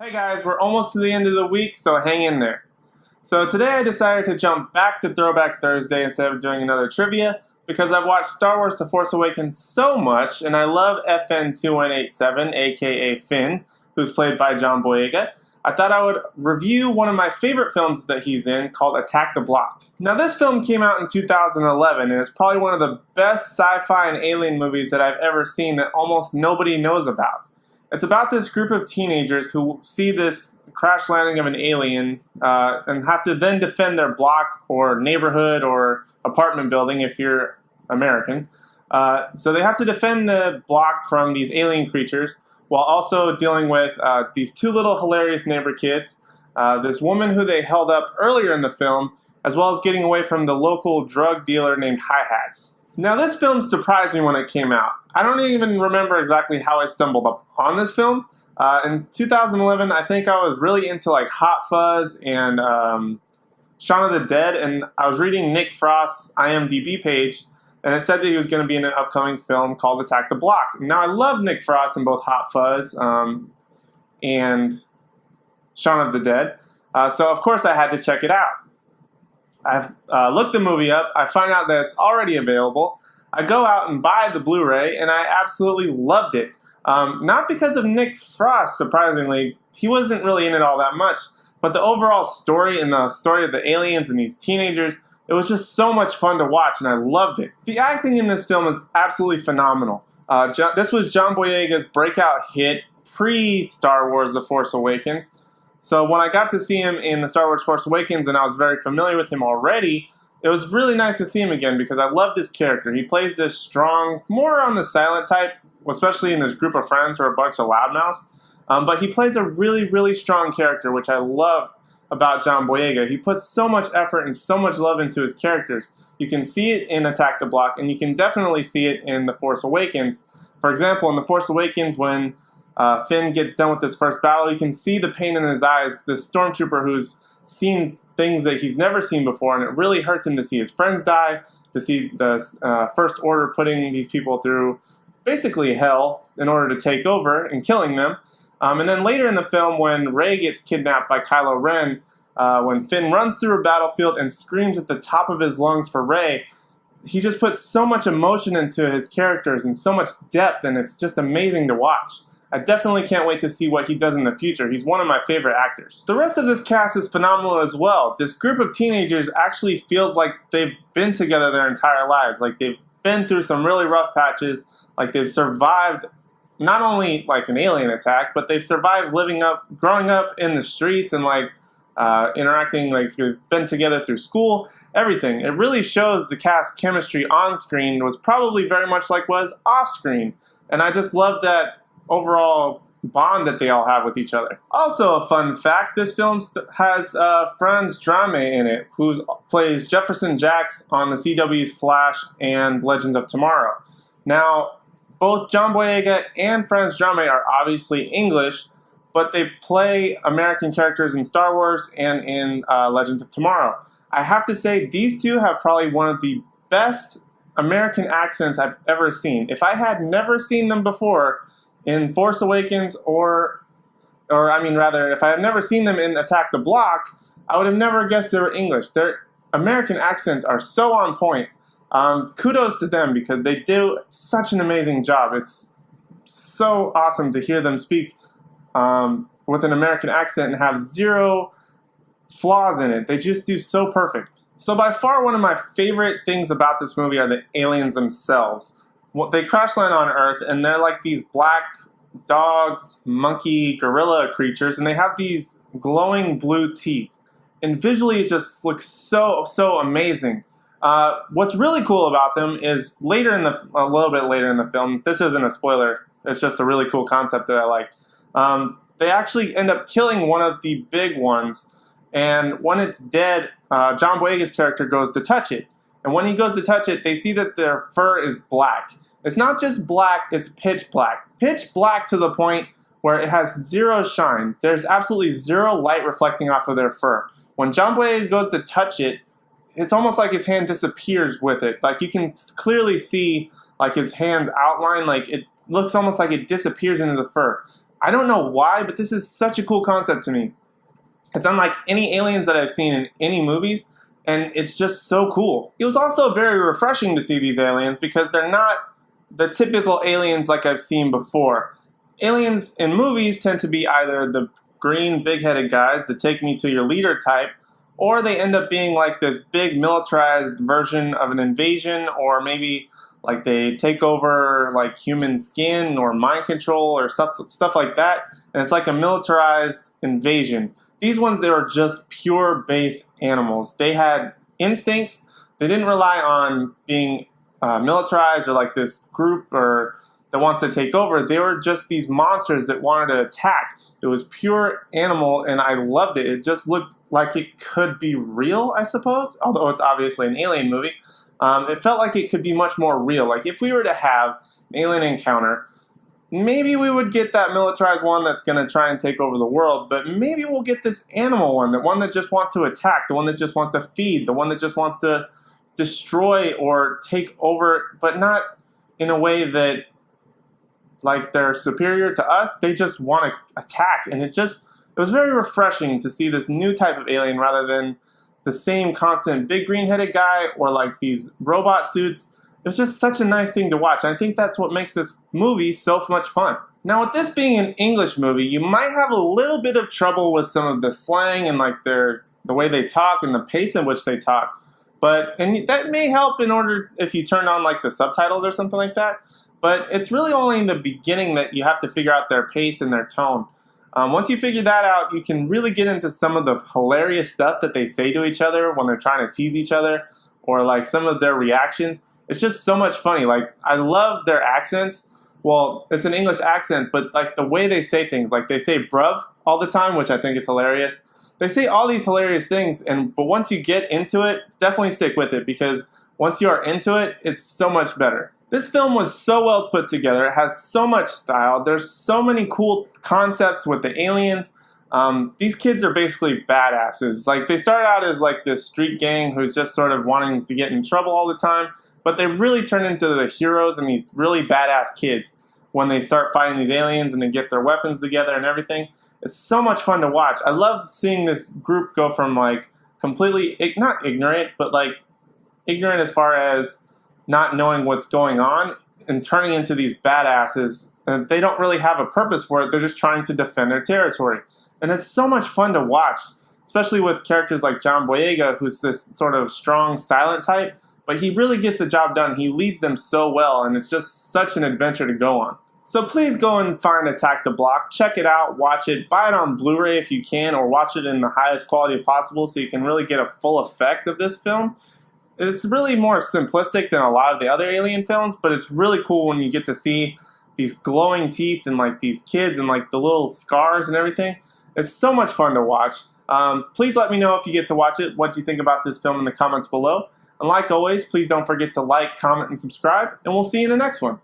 Hey guys, we're almost to the end of the week, so hang in there. So today I decided to jump back to Throwback Thursday instead of doing another trivia because I've watched Star Wars The Force Awakens so much and I love FN2187, aka Finn, who's played by John Boyega. I thought I would review one of my favorite films that he's in called Attack the Block. Now this film came out in 2011 and it's probably one of the best sci-fi and alien movies that I've ever seen that almost nobody knows about. It's about this group of teenagers who see this crash landing of an alien and have to then defend their block or neighborhood or apartment building if you're American. So they have to defend the block from these alien creatures while also dealing with these two little hilarious neighbor kids, this woman who they held up earlier in the film, as well as getting away from the local drug dealer named Hi-Hats. Now this film surprised me when it came out. I don't even remember exactly how I stumbled upon this film. In 2011, I think I was really into like Hot Fuzz and Shaun of the Dead, and I was reading Nick Frost's IMDb page, and it said that he was going to be in an upcoming film called Attack the Block. Now I love Nick Frost in both Hot Fuzz and Shaun of the Dead, so of course I had to check it out. I've looked the movie up, I find out that it's already available. I go out and buy the Blu-ray, and I absolutely loved it. Not because of Nick Frost, surprisingly. He wasn't really in it all that much. But the overall story and the story of the aliens and these teenagers, it was just so much fun to watch, and I loved it. The acting in this film is absolutely phenomenal. This was John Boyega's breakout hit pre-Star Wars The Force Awakens. So when I got to see him in the Star Wars Force Awakens and I was very familiar with him already, it was really nice to see him again because I loved his character. He plays this strong, more on the silent type, especially in his group of friends who are a bunch of loudmouths. But he plays a really, really strong character, which I love about John Boyega. He puts so much effort and so much love into his characters. You can see it in Attack the Block, and you can definitely see it in The Force Awakens. For example, in The Force Awakens, when Finn gets done with his first battle, you can see the pain in his eyes, this stormtrooper who's seen things that he's never seen before, and it really hurts him to see his friends die, to see the First Order putting these people through basically hell in order to take over and killing them. And then later in the film, when Rey gets kidnapped by Kylo Ren, when Finn runs through a battlefield and screams at the top of his lungs for Rey, he just puts so much emotion into his characters and so much depth, and it's just amazing to watch. I definitely can't wait to see what he does in the future. He's one of my favorite actors. The rest of this cast is phenomenal as well. This group of teenagers actually feels like they've been together their entire lives. Like they've been through some really rough patches. Like they've survived not only like an alien attack, but they've survived growing up in the streets and like interacting, like they've been together through school, everything. It really shows the cast chemistry on screen was probably very much like was off screen. And I just love that overall bond that they all have with each other. Also a fun fact, this film has Franz Drame in it, who plays Jefferson Jax on the CW's Flash and Legends of Tomorrow. Now, both John Boyega and Franz Drame are obviously English, but they play American characters in Star Wars and in Legends of Tomorrow. I have to say, these two have probably one of the best American accents I've ever seen. If I had never seen them before, in Force Awakens or if I had never seen them in Attack the Block, I would have never guessed they were English. Their American accents are so on point. Kudos to them because they do such an amazing job. It's so awesome to hear them speak with an American accent and have zero flaws in it. They just do so perfect. So by far one of my favorite things about this movie are the aliens themselves. They crash land on Earth, and they're like these black dog, monkey, gorilla creatures, and they have these glowing blue teeth. And visually, it just looks so, so amazing. What's really cool about them is a little bit later in the film, this isn't a spoiler, it's just a really cool concept that I like. They actually end up killing one of the big ones, and when it's dead, John Boyega's character goes to touch it. And when he goes to touch it, they see that their fur is black. It's not just black, it's pitch black. Pitch black to the point where it has zero shine. There's absolutely zero light reflecting off of their fur. When John Boyega goes to touch it, it's almost like his hand disappears with it. Like you can clearly see like his hand's outline, like it looks almost like it disappears into the fur. I don't know why, but this is such a cool concept to me. It's unlike any aliens that I've seen in any movies, and it's just so cool. It was also very refreshing to see these aliens because they're not the typical aliens like I've seen before. Aliens in movies tend to be either the green big-headed guys, the take me to your leader type, or they end up being like this big militarized version of an invasion, or maybe like they take over like human skin or mind control or stuff like that, and it's like a militarized invasion. These ones, they were just pure base animals. They had instincts. They didn't rely on being militarized or like this group or that wants to take over. They were just these monsters that wanted to attack. It was pure animal, and I loved it. It just looked like it could be real, I suppose, although it's obviously an alien movie. It felt like it could be much more real. Like if we were to have an alien encounter, maybe we would get that militarized one that's going to try and take over the world, but maybe we'll get this animal one, the one that just wants to attack, the one that just wants to feed, the one that just wants to destroy or take over, but not in a way that like they're superior to us. They just want to attack, and it was very refreshing to see this new type of alien rather than the same constant big green-headed guy or like these robot suits. It was just such a nice thing to watch. I think that's what makes this movie so much fun. Now, with this being an English movie, you might have a little bit of trouble with some of the slang and like the way they talk and the pace in which they talk. And that may help if you turn on like the subtitles or something like that. But it's really only in the beginning that you have to figure out their pace and their tone. Once you figure that out, you can really get into some of the hilarious stuff that they say to each other when they're trying to tease each other, or like some of their reactions. It's just so much funny. Like, I love their accents. Well, it's an English accent, but like the way they say things, like they say bruv all the time, which I think is hilarious. They say all these hilarious things, but once you get into it, definitely stick with it, because once you are into it, it's so much better. This film was so well put together. It has so much style. There's so many cool concepts with the aliens. These kids are basically badasses. Like, they start out as like this street gang who's just sort of wanting to get in trouble all the time, but they really turn into the heroes and these really badass kids when they start fighting these aliens and they get their weapons together and everything. It's so much fun to watch. I love seeing this group go from like completely, not ignorant, but like ignorant as far as not knowing what's going on, and turning into these badasses. And they don't really have a purpose for it. They're just trying to defend their territory. And it's so much fun to watch, especially with characters like John Boyega, who's this sort of strong, silent type. But he really gets the job done. He leads them so well, and it's just such an adventure to go on. So please go and find Attack the Block. Check it out, watch it, buy it on Blu-ray if you can, or watch it in the highest quality possible so you can really get a full effect of this film. It's really more simplistic than a lot of the other alien films, but it's really cool when you get to see these glowing teeth and like these kids and like the little scars and everything. It's so much fun to watch. Please let me know if you get to watch it, what you think about this film in the comments below. And like always, please don't forget to like, comment, and subscribe, and we'll see you in the next one.